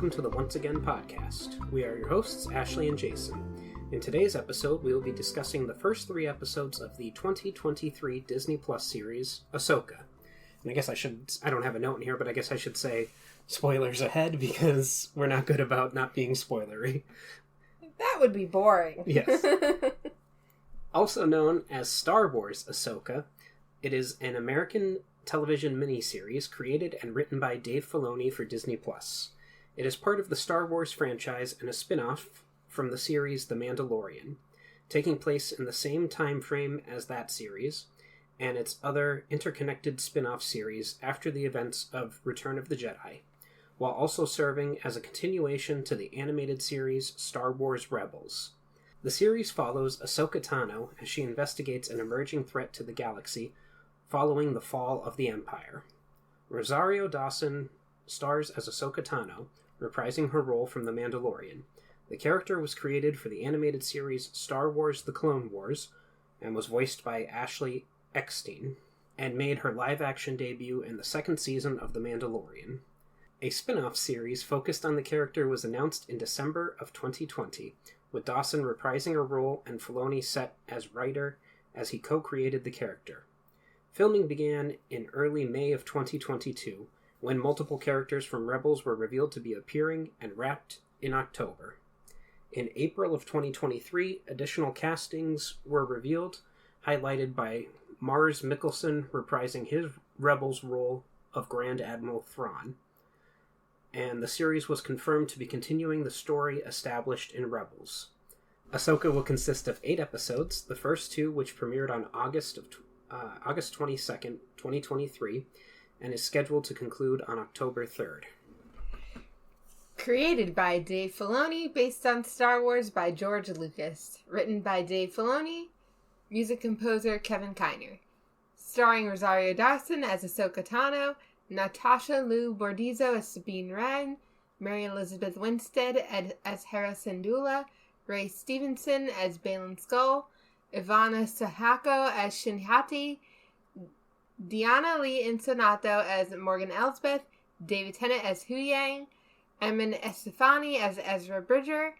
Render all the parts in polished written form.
welcome to the Once Again podcast. We are your hosts, Ashley and Jason. In today's episode, we will be discussing the first 3 episodes of the 2023 Disney Plus series, Ahsoka. And I don't have a note in here, but I guess I should say spoilers ahead because we're not good about not being spoilery. That would be boring. Yes. Also known as Star Wars Ahsoka, it is an American television miniseries created and written by Dave Filoni for Disney Plus. It is part of the Star Wars franchise and a spin-off from the series The Mandalorian, taking place in the same time frame as that series and its other interconnected spin-off series after the events of Return of the Jedi, while also serving as a continuation to the animated series Star Wars Rebels. The series follows Ahsoka Tano as she investigates an emerging threat to the galaxy following the fall of the Empire. Rosario Dawson stars as Ahsoka Tano, reprising her role from The Mandalorian. The character was created for the animated series Star Wars The Clone Wars and was voiced by Ashley Eckstein, and made her live-action debut in the 2nd season of The Mandalorian. A spin-off series focused on the character was announced in December of 2020, with Dawson reprising her role and Filoni set as writer as he co-created the character. Filming began in early May of 2022, when multiple characters from Rebels were revealed to be appearing and wrapped in October. In April of 2023, additional castings were revealed, highlighted by Mars Mikkelsen reprising his Rebels role of Grand Admiral Thrawn. And the series was confirmed to be continuing the story established in Rebels. Ahsoka will consist of 8 episodes, the first 2 which premiered on August 22nd, 2023, and is scheduled to conclude on October 3rd. Created by Dave Filoni, based on Star Wars by George Lucas. Written by Dave Filoni, music composer Kevin Kiner. Starring Rosario Dawson as Ahsoka Tano, Natasha Liu Bordizzo as Sabine Wren, Mary Elizabeth Winstead as Hera Syndulla, Ray Stevenson as Baylan Skoll, Ivana Sahako as Shin-Hati, Diana Lee Insonato as Morgan Elsbeth, David Tennant as Huyang, Emin Estefani as Ezra Bridger,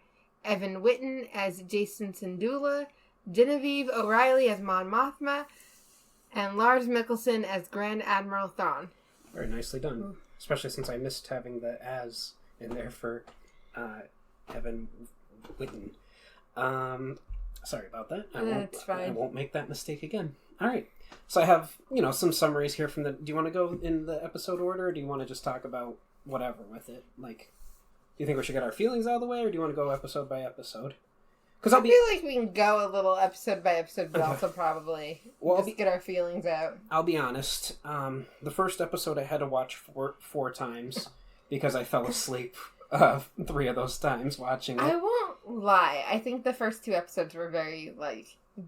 Evan Witten as Jason Syndulla, Genevieve O'Reilly as Mon Mothma, and Lars Mikkelsen as Grand Admiral Thrawn. Very nicely done. Especially since I missed having the "as" in there for Evan Witten. Sorry about that. That's fine. I won't make that mistake again. All right. So I have, some summaries here from the... Do you want to go in the episode order, or do you want to just talk about whatever with it? Like, do you think we should get our feelings out of the way, or do you want to go episode by episode? Because I feel like we can go a little episode by episode, but also probably just get our feelings out. I'll be honest. The first episode I had to watch 4 times because I fell asleep 3 of those times watching it. I won't lie. I think the first 2 episodes were very,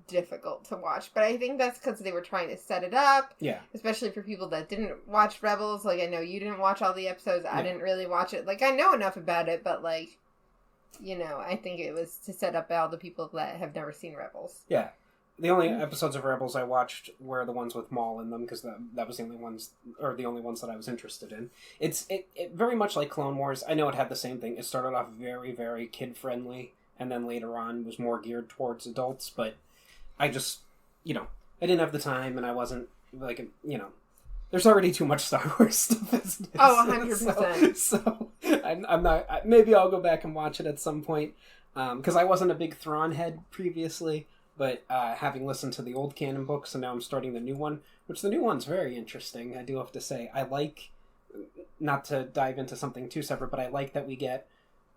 difficult to watch. But I think that's because they were trying to set it up. Yeah. Especially for people that didn't watch Rebels. I know you didn't watch all the episodes. I didn't really watch it. I know enough about it, but, I think it was to set up all the people that have never seen Rebels. Yeah. The only episodes of Rebels I watched were the ones with Maul in them, because that was the only ones that I was interested in. It very much like Clone Wars. I know it had the same thing. It started off very, very kid-friendly, and then later on was more geared towards adults, but I just, I didn't have the time, and I wasn't, there's already too much Star Wars stuff as it is. Oh, 100%. So I'm not, maybe I'll go back and watch it at some point, because I wasn't a big Thrawn head previously. But having listened to the old canon books, and now I'm starting the new one, which the new one's very interesting, I do have to say. I like, not to dive into something too separate, but I like that we get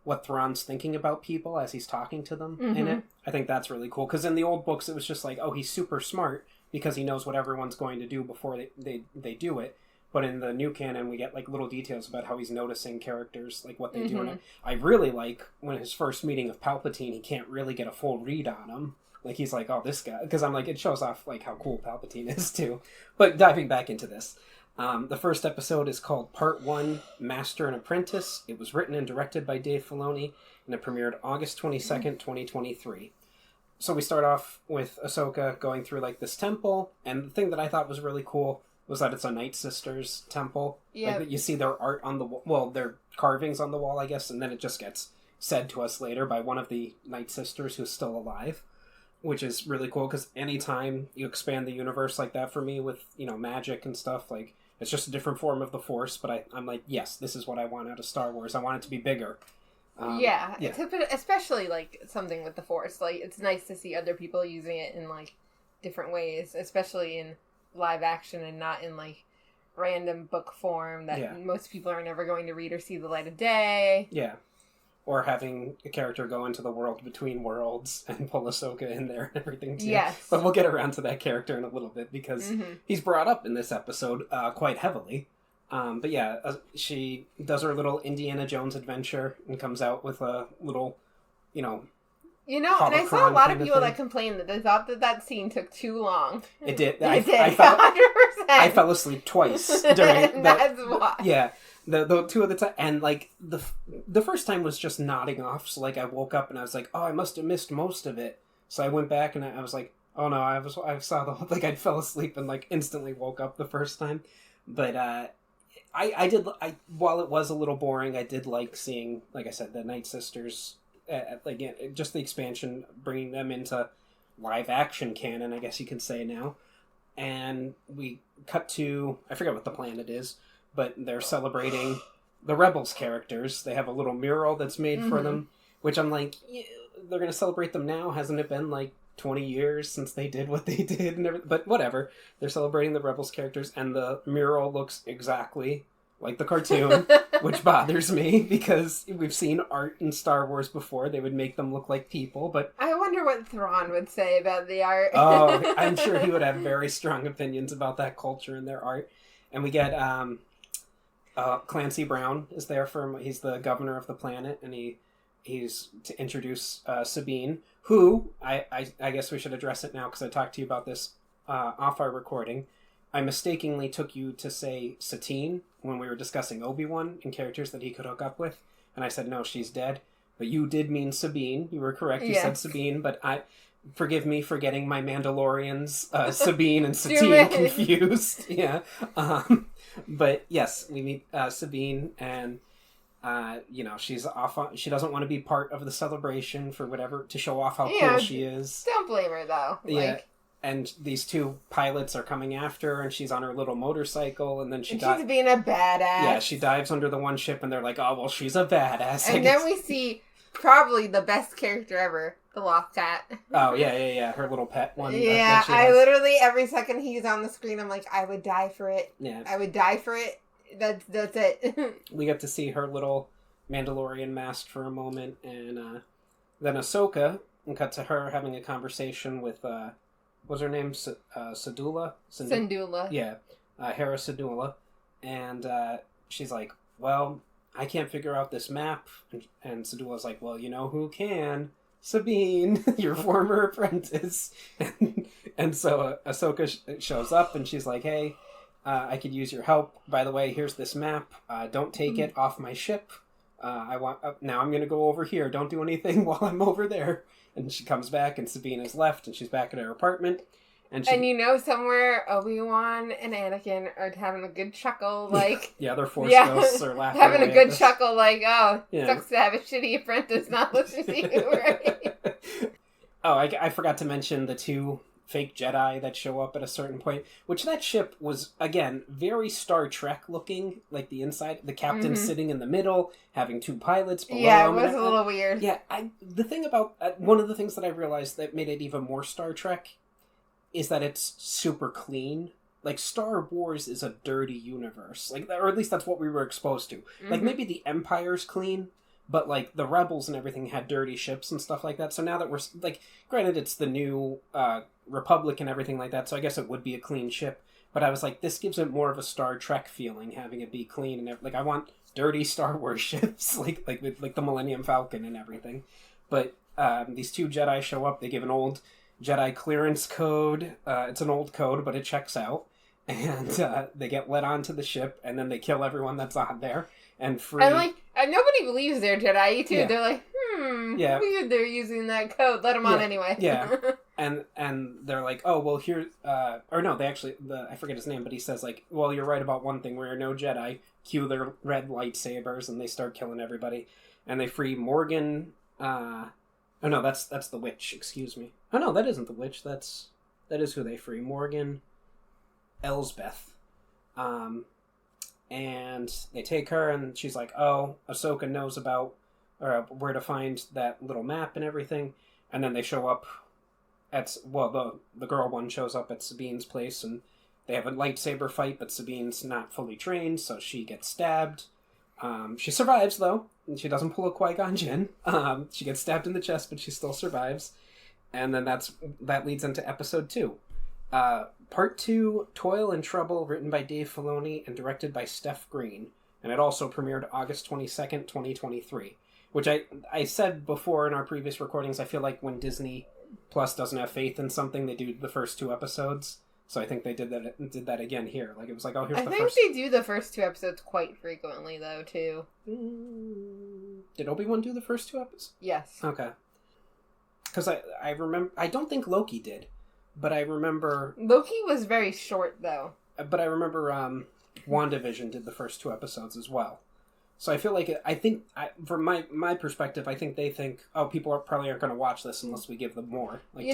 what Thrawn's thinking about people as he's talking to them in it. I think that's really cool, because in the old books it was just like, oh, he's super smart because he knows what everyone's going to do before they do it. But in the new canon, we get little details about how he's noticing characters, what they do. And I really like when his first meeting of Palpatine, he can't really get a full read on him. He's like, oh, this guy. Because I'm it shows off, how cool Palpatine is, too. But diving back into this. The first episode is called Part 1, Master and Apprentice. It was written and directed by Dave Filoni, and it premiered August 22nd, 2023. So we start off with Ahsoka going through, this temple, and the thing that I thought was really cool was that it's a Night Sisters temple. Yeah. Like, you see their art on the wall, well, their carvings on the wall, I guess, and then it just gets said to us later by one of the Night Sisters who's still alive, which is really cool, because anytime you expand the universe like that for me with, magic and stuff, like, it's just a different form of the Force, but I'm like, yes, this is what I want out of Star Wars. I want it to be bigger. Yeah, especially, like, something with the Force. Like, it's nice to see other people using it in, like, different ways, especially in live action and not in, like, random book form that most people are never going to read or see the light of day. Yeah. Or having a character go into the world between worlds and pull Ahsoka in there and everything, too. Yes. But we'll get around to that character in a little bit, because he's brought up in this episode quite heavily. But yeah, she does her little Indiana Jones adventure and comes out with a little, and I saw a lot of people that complained that they thought that scene took too long. It did. I 100%. I fell asleep twice during That's why. Yeah. The two of the time, and like the first time was just nodding off. So like I woke up and I was like, oh, I must have missed most of it. So I went back and I was like, oh no, I saw the whole, like I fell asleep and like instantly woke up the first time. But while it was a little boring, I did like seeing, like I said, the Night Sisters. Just the expansion, bringing them into live action canon, I guess you can say now. And we cut to, I forget what the planet is, but they're celebrating the Rebels characters. They have a little mural that's made for them, which I'm like, they're going to celebrate them now? Hasn't it been like 20 years since they did what they did? And everything? But whatever. They're celebrating the Rebels characters, and the mural looks exactly like the cartoon, which bothers me, because we've seen art in Star Wars before. They would make them look like people, but... I wonder what Thrawn would say about the art. Oh, I'm sure he would have very strong opinions about that culture and their art. And we get Clancy Brown is there he's the governor of the planet, and he's to introduce Sabine, who, I guess we should address it now, because I talked to you about this off our recording. I mistakenly took you to say Satine when we were discussing Obi-Wan and characters that he could hook up with. And I said, no, she's dead. But you did mean Sabine. You were correct. You said Sabine, but forgive me for getting my Mandalorians, Sabine and Satine confused. Yeah. But yes, we meet Sabine, and she's off she doesn't want to be part of the celebration for whatever, to show off how cool she is. Don't blame her, though. Yeah. And these two pilots are coming after her, and she's on her little motorcycle, and then she's being a badass. Yeah, she dives under the one ship, and they're like, oh, well, she's a badass. And then we see probably the best character ever, the Loth Cat. Oh, yeah, her little pet one. Yeah, I literally, every second he's on the screen, I'm like, I would die for it. Yeah. I would die for it. That's it. We get to see her little Mandalorian mask for a moment, and then Ahsoka, and cut to her having a conversation with... what's her name? Syndulla? Syndulla. Yeah. Hera Syndulla. And she's like, well, I can't figure out this map. And Syndulla's like, well, you know who can? Sabine, your former apprentice. And so Ahsoka shows up, and she's like, hey, I could use your help. By the way, here's this map. Don't take it off my ship. Now I'm going to go over here. Don't do anything while I'm over there. And she comes back, and Sabine is left, and she's back at her apartment. And somewhere Obi-Wan and Anakin are having a good chuckle, like... yeah, their Force ghosts are laughing. Having a good chuckle, like, oh, sucks to have a shitty apprentice not listen to you, right? Oh, I forgot to mention the two fake Jedi that show up at a certain point, which that ship was, again, very Star Trek looking, like the inside, the captain sitting in the middle, having two pilots below him. Yeah, it was a little weird. Yeah, the thing about, one of the things that I realized that made it even more Star Trek is that it's super clean. Like, Star Wars is a dirty universe, like, or at least that's what we were exposed to. Like, maybe the Empire's clean, but, like, the Rebels and everything had dirty ships and stuff like that. So now that we're, like, granted, it's the new Republic and everything like that, so I guess it would be a clean ship. But I was like, this gives it more of a Star Trek feeling, having it be clean. And like, I want dirty Star Wars ships, like with like the Millennium Falcon and everything. But these two Jedi show up. They give an old Jedi clearance code. It's an old code, but it checks out. And they get let onto the ship, and then they kill everyone that's on there. And free. And like, nobody believes they're Jedi too. Yeah. They're like, weird they're using that code. Let them on anyway. Yeah. And they're like, oh, well, here... or no, I forget his name, but he says, like, well, you're right about one thing. We're no Jedi. Cue their red lightsabers, and they start killing everybody. And they free Morgan... oh, no, that's the witch. Excuse me. Oh, no, that isn't the witch. That is who they free. Morgan Elsbeth. And they take her, and she's like, oh, Ahsoka knows about where to find that little map and everything. And then they show up the girl one shows up at Sabine's place, and they have a lightsaber fight, but Sabine's not fully trained, so she gets stabbed. She survives, though, and she doesn't pull a Qui-Gon Jinn. She gets stabbed in the chest, but she still survives. And then that leads into episode 2. Part 2, Toil and Trouble, written by Dave Filoni and directed by Steph Green. And it also premiered August 22nd, 2023. Which I said before in our previous recordings, I feel like when Disney Plus doesn't have faith in something, they do the first 2 episodes. So I think they did that again here. Like, it was like, oh, here's the first... I think they do the first 2 episodes quite frequently, though, too. Did Obi-Wan do the first 2 episodes? Yes. Okay. Because I remember... I don't think Loki did. But I remember... Loki was very short, though. But I remember WandaVision did the first 2 episodes as well. So I feel like... from my perspective, I think they think, oh, people probably aren't going to watch this unless we give them more. Like,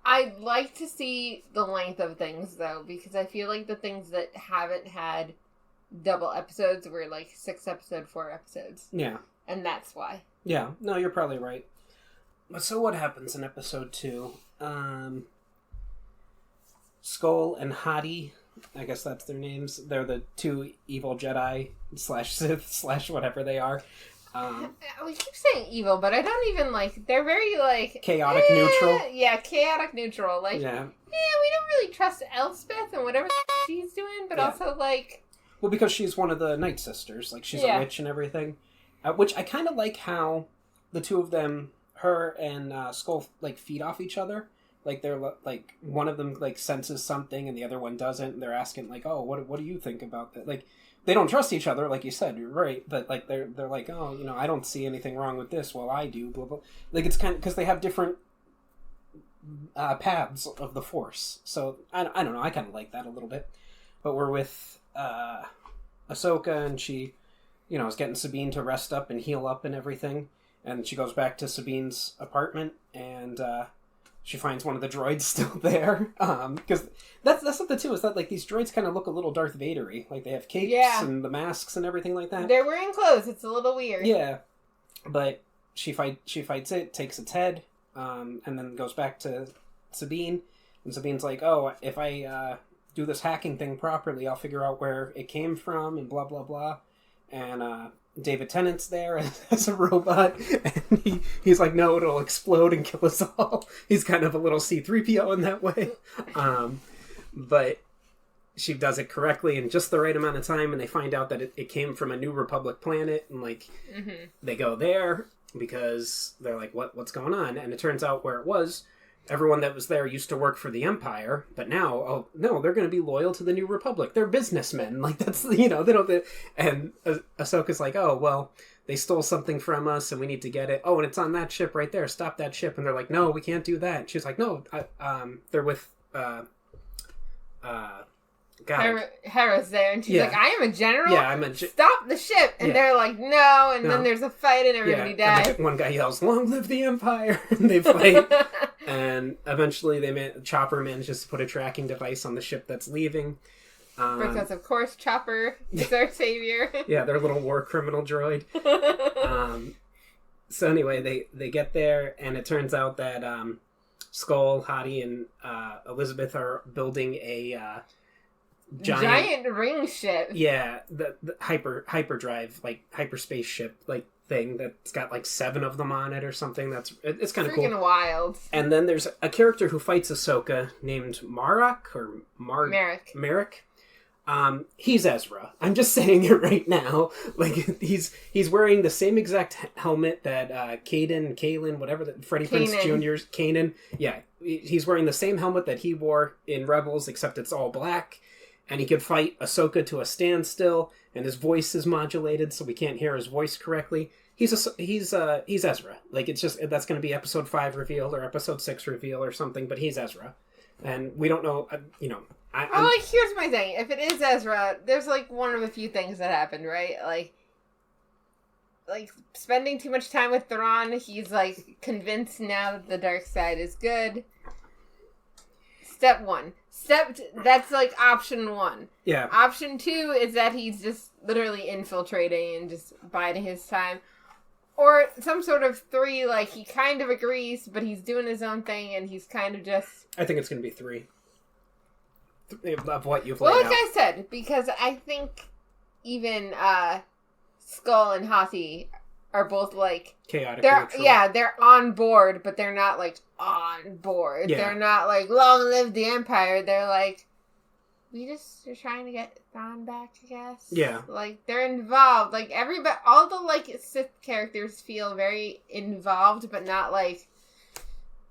I'd like to see the length of things, though, because I feel like the things that haven't had double episodes were like 6 episode, 4 episodes. Yeah. And that's why. Yeah. No, you're probably right. So what happens in episode 2? Skull and Hati, I guess that's their names. They're the 2 evil Jedi / Sith / whatever they are. We keep saying evil, but I don't even they're very chaotic neutral. Yeah, chaotic neutral. Yeah, we don't really trust Elspeth and whatever she's doing, but also well, because she's one of the Night Sisters. Like, she's a witch and everything. Which I kind of like how the 2 of them, her and Skull, feed off each other. Like, they're, one of them, senses something and the other one doesn't. And they're asking, oh, what do you think about that? Like, they don't trust each other, like you said, you're right. But, they're like, oh, I don't see anything wrong with this. Well, I do, blah, blah. Like, it's kind of, because they have different paths of the Force. So, I don't know, I kind of like that a little bit. But we're with Ahsoka, and she, is getting Sabine to rest up and heal up and everything. And she goes back to Sabine's apartment, and, she finds one of the droids still there. Because that's something, too, is that, these droids kind of look a little Darth Vader-y. Like, they have capes and the masks and everything like that. They're wearing clothes. It's a little weird. Yeah. But she fights it, takes its head, and then goes back to Sabine. And Sabine's like, oh, if I do this hacking thing properly, I'll figure out where it came from, and blah, blah, blah. And, David Tennant's there as a robot, and he's like, no, it'll explode and kill us all. He's kind of a little C-3PO in that way. But she does it correctly in just the right amount of time, and they find out that it came from a New Republic planet, and they go there because they're like, what's going on? And it turns out where it was, everyone that was there used to work for the Empire, but now, oh, no, they're going to be loyal to the New Republic. They're businessmen. That's, they don't... And Ahsoka's like, oh, well, they stole something from us, and we need to get it. Oh, and it's on that ship right there. Stop that ship. And they're like, no, we can't do that. And she's like, no, they're with... Hera's there, and she's like, I am a general. Yeah, I'm a stop the ship. And they're like, no, and then there's a fight and everybody dies. One guy yells, long live the Empire, and they fight. And eventually Chopper manages to put a tracking device on the ship that's leaving. Because, of course, Chopper is our savior. Yeah, their little war criminal droid. So anyway, they get there, and it turns out that Skull, Hati, and Elizabeth are building a... giant ring ship. Yeah, the hyperdrive, hyperspace ship, thing that's got 7 of them on it or something. It's kind of cool. Freaking wild. And then there's a character who fights Ahsoka named Marek or Merrick. He's Ezra. I'm just saying it right now. He's wearing the same exact helmet that Kanan, whatever, Freddie Prinze Jr.'s Kanan. Yeah, he's wearing the same helmet that he wore in Rebels, except it's all black. And he could fight Ahsoka to a standstill, and his voice is modulated, so we can't hear his voice correctly. He's Ezra. Like, it's just, that's going to be episode 5 reveal or episode 6 reveal or something, but he's Ezra. And we don't know, here's my thing. If it is Ezra, there's, like, one of a few things that happened, right? Like, spending too much time with Thrawn, he's, like, convinced now that the dark side is good. Step 1. That's, like, option 1. Yeah. Option 2 is that he's just literally infiltrating and just biding his time. Or some sort of 3, like, he kind of agrees, but he's doing his own thing, and he's kind of just... I think it's going to be 3. Of what you've laid out. Well, like I said, because I think even Skull and Hati are both, like... chaotic. They're on board, but they're not, like, on board. Yeah. They're not, like, long live the Empire. They're, like... We just are trying to get Thrawn back, I guess. Yeah. Like, they're involved. Like, everybody, all the, like, Sith characters feel very involved, but not, like,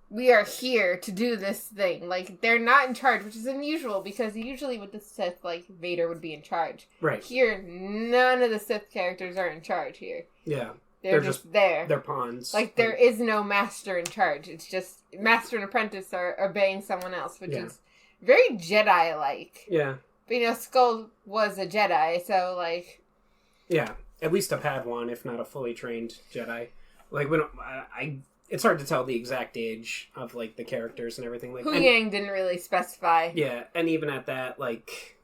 we are here to do this thing. Like, they're not in charge, which is unusual, because usually with the Sith, like, Vader would be in charge. Right. Here, none of the Sith characters are in charge here. Yeah. They're just there. They're pawns. Like, there is no master in charge. It's just master and apprentice are obeying someone else, which is... very Jedi-like. Yeah. But, you know, Skull was a Jedi, so, like... Yeah. At least a Padawan, if not a fully trained Jedi. Like, we don't... it's hard to tell the exact age of, like, the characters and everything. Like, Huyang didn't really specify. Yeah, and even at that, like...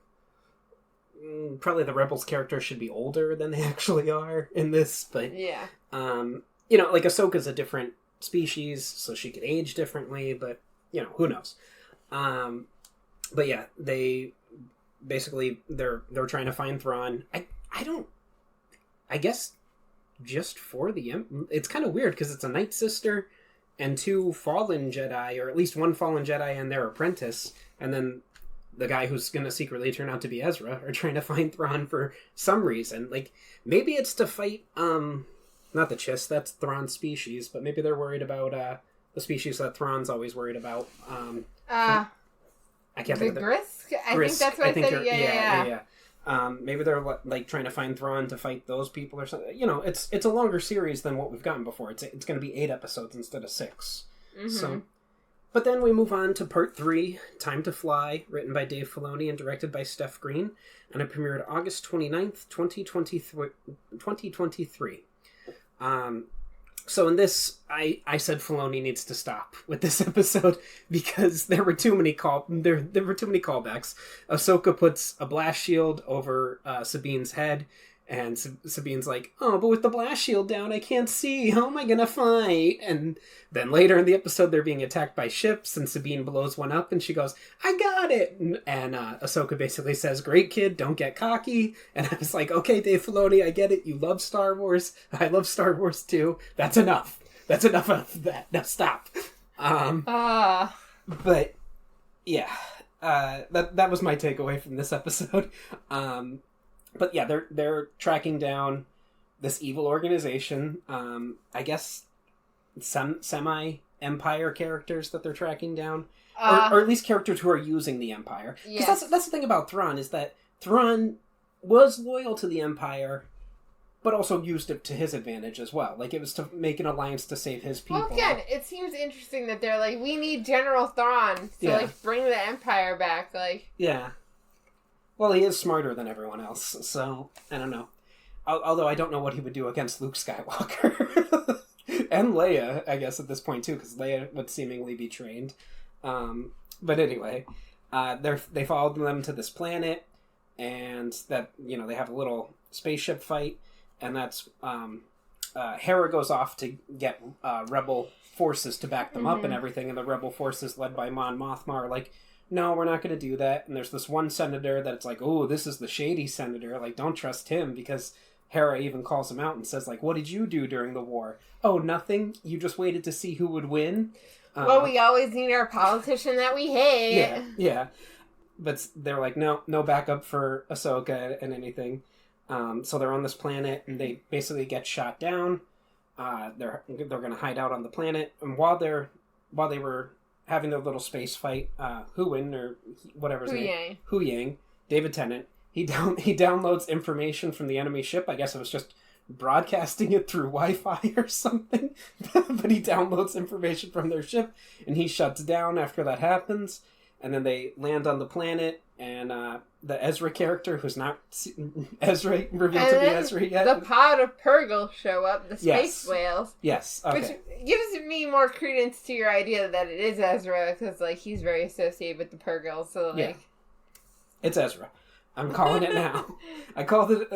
probably the Rebels characters should be older than they actually are in this, but... Yeah. You know, like, Ahsoka's a different species, so she could age differently, but, you know, who knows? But yeah, they basically they're trying to find Thrawn. I guess just for the it's kind of weird because it's a Night Sister and 2 fallen Jedi, or at least 1 fallen Jedi and their apprentice, and then the guy who's going to secretly turn out to be Ezra are trying to find Thrawn for some reason. Like, maybe it's to fight not the Chiss, that's Thrawn's species, but maybe they're worried about the species that Thrawn's always worried about. I can't think of the Grisk? I think that's what I said. Yeah. Maybe they're like trying to find Thrawn to fight those people or something. You know, it's a longer series than what we've gotten before. It's going to be 8 episodes instead of 6. Mm-hmm. So, but then we move on to part 3, Time to Fly, written by Dave Filoni and directed by Steph Green, and it premiered August 29th, 2023. So in this, I said Filoni needs to stop with this episode because there were too many callbacks. Ahsoka puts a blast shield over Sabine's head, and Sabine's like, "Oh, but with the blast shield down, I can't see. How am I gonna fight?" And then later in the episode, they're being attacked by ships, and Sabine blows one up, and she goes, "I got it!" And Ahsoka basically says, "Great kid, don't get cocky." And I was like, "Okay, Dave Filoni, I get it. You love Star Wars. I love Star Wars too. That's enough. That's enough of that. Now stop." But yeah, that was my takeaway from this episode. But yeah, they're tracking down this evil organization. I guess some semi-Empire characters that they're tracking down, or at least characters who are using the Empire. Because that's the thing about Thrawn, is that Thrawn was loyal to the Empire, but also used it to his advantage as well. Like, it was to make an alliance to save his people. Well, again, it seems interesting that they're like, we need General Thrawn to like bring the Empire back. Like, yeah. Well, he is smarter than everyone else, so I don't know. Although I don't know what he would do against Luke Skywalker. And Leia, I guess, at this point, too, because Leia would seemingly be trained. But anyway, they followed them to this planet, and that, you know, they have a little spaceship fight, and that's Hera goes off to get rebel forces to back them up and everything, and the rebel forces led by Mon Mothma are like, "No, we're not going to do that." And there's this one senator that's like, "Oh, this is the shady senator. Like, don't trust him," because Hera even calls him out and says, like, "What did you do during the war?" "Oh, nothing. You just waited to see who would win." Well, we always need our politician that we hate. Yeah. But they're like, no backup for Ahsoka and anything. So they're on this planet, and they basically get shot down. They're going to hide out on the planet. And while they were having their little space fight, Huyang, or whatever his name, Huyang, David Tennant, he downloads information from the enemy ship. I guess it was just broadcasting it through Wi-Fi or something, but he downloads information from their ship, and he shuts down after that happens, and then they land on the planet, and the Ezra character, who's not Ezra revealed to be Ezra yet. The pod of Purgle show up, the space whales. Yes, okay. Which gives me more credence to your idea that it is Ezra, because, like, he's very associated with the Purgle, so, like... Yeah. It's Ezra. I'm calling it now. I called it,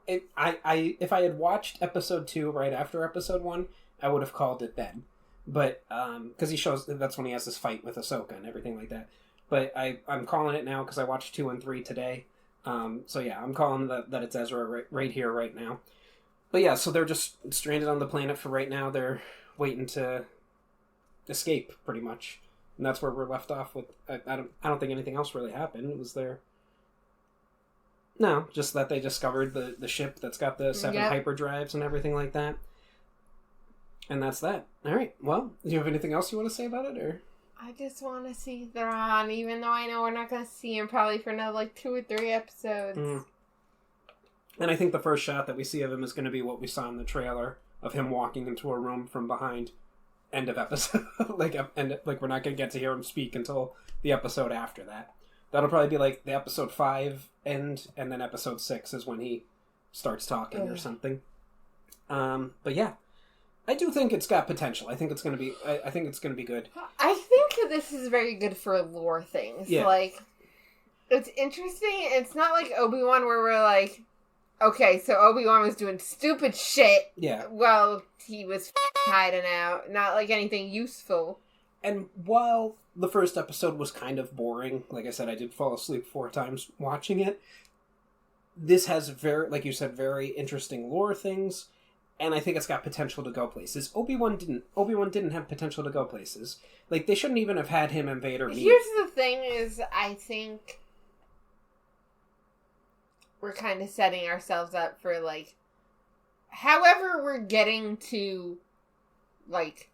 if I had watched episode 2 right after episode 1, I would have called it then. But, because that's when he has this fight with Ahsoka and everything like that. But I'm calling it now because I watched 2 and 3 today. So yeah, I'm calling that it's Ezra right here, right now. But yeah, so they're just stranded on the planet for right now. They're waiting to escape, pretty much. And that's where we're left off with. I don't think anything else really happened. It was there. No, just that they discovered the ship that's got the 7 hyperdrives and everything like that. And that's that. All right. Well, do you have anything else you want to say about it, or? I just want to see Thrawn, even though I know we're not going to see him probably for another, like, 2 or 3 episodes. And I think the first shot that we see of him is going to be what we saw in the trailer, of him walking into a room from behind. End of episode. We're not going to get to hear him speak until the episode after that. That'll probably be, like, the episode 5 end, and then episode 6 is when he starts talking or something. But yeah. I do think it's got potential. I think it's going to be. I think it's going to be good. I think this is very good for lore things. Yeah. Like, it's interesting. It's not like Obi-Wan where we're like, okay, so Obi-Wan was doing stupid shit. Yeah. While he was hiding out. Not like anything useful. And while the first episode was kind of boring, like I said, I did fall asleep 4 times watching it. This has like you said, very interesting lore things. And I think it's got potential to go places. Obi-Wan didn't have potential to go places. Like, they shouldn't even have had him and Vader meet. Here's the thing is, I think we're kind of setting ourselves up for, like, however we're getting to, like,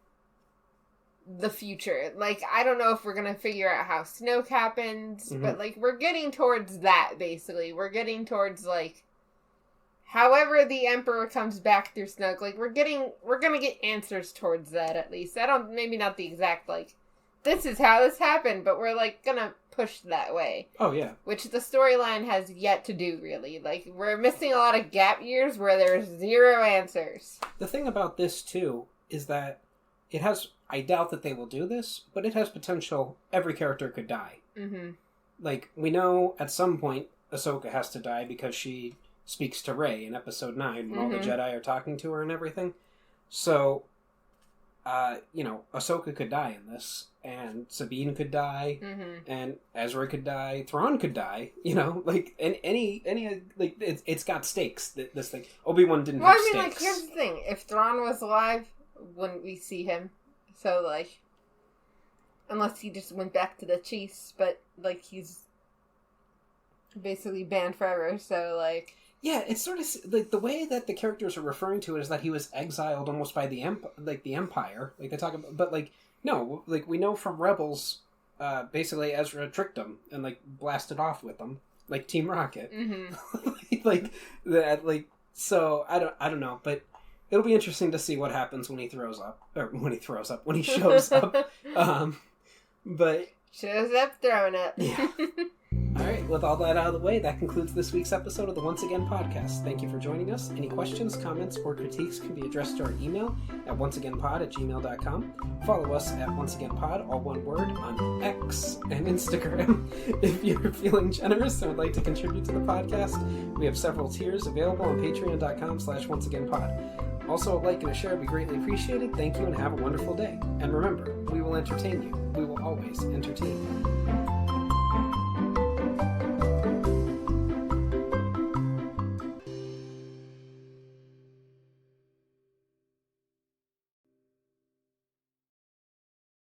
the future. Like, I don't know if we're going to figure out how Snoke happens, but, like, we're getting towards that, basically. We're getting towards, like... However the Emperor comes back through Snoke, like, we're gonna get answers towards that, at least. Maybe not the exact, like, this is how this happened, but we're, like, gonna push that way. Oh, yeah. Which the storyline has yet to do, really. Like, we're missing a lot of gap years where there's 0 answers. The thing about this, too, is that it has, I doubt that they will do this, but it has potential. Every character could die. Mm-hmm. Like, we know at some point Ahsoka has to die because she speaks to Rey in episode 9 when all the Jedi are talking to her and everything. So, Ahsoka could die in this, and Sabine could die, and Ezra could die, Thrawn could die, like, and it's got stakes, this thing. Obi-Wan didn't have stakes. Like, here's the thing, if Thrawn was alive, wouldn't we see him? So, like, unless he just went back to the Chiefs, but, like, he's basically banned forever, so, like... Yeah, it's sort of like the way that the characters are referring to it is that he was exiled almost by the Empire. Like they talk about, but like no, like we know from Rebels, basically Ezra tricked him and like blasted off with them, like Team Rocket. Like that, like so. I don't know, but it'll be interesting to see what happens when he shows up. But shows up, throwing up. Yeah. Alright, with all that out of the way, that concludes this week's episode of the Once Again podcast. Thank you for joining us. Any questions, comments, or critiques can be addressed to our email at onceagainpod@gmail.com. Follow us at onceagainpod, all one word, on X and Instagram. If you're feeling generous and would like to contribute to the podcast, we have several tiers available on patreon.com/onceagainpod. Also, a like and a share would be greatly appreciated. Thank you and have a wonderful day. And remember, we will entertain you. We will always entertain you.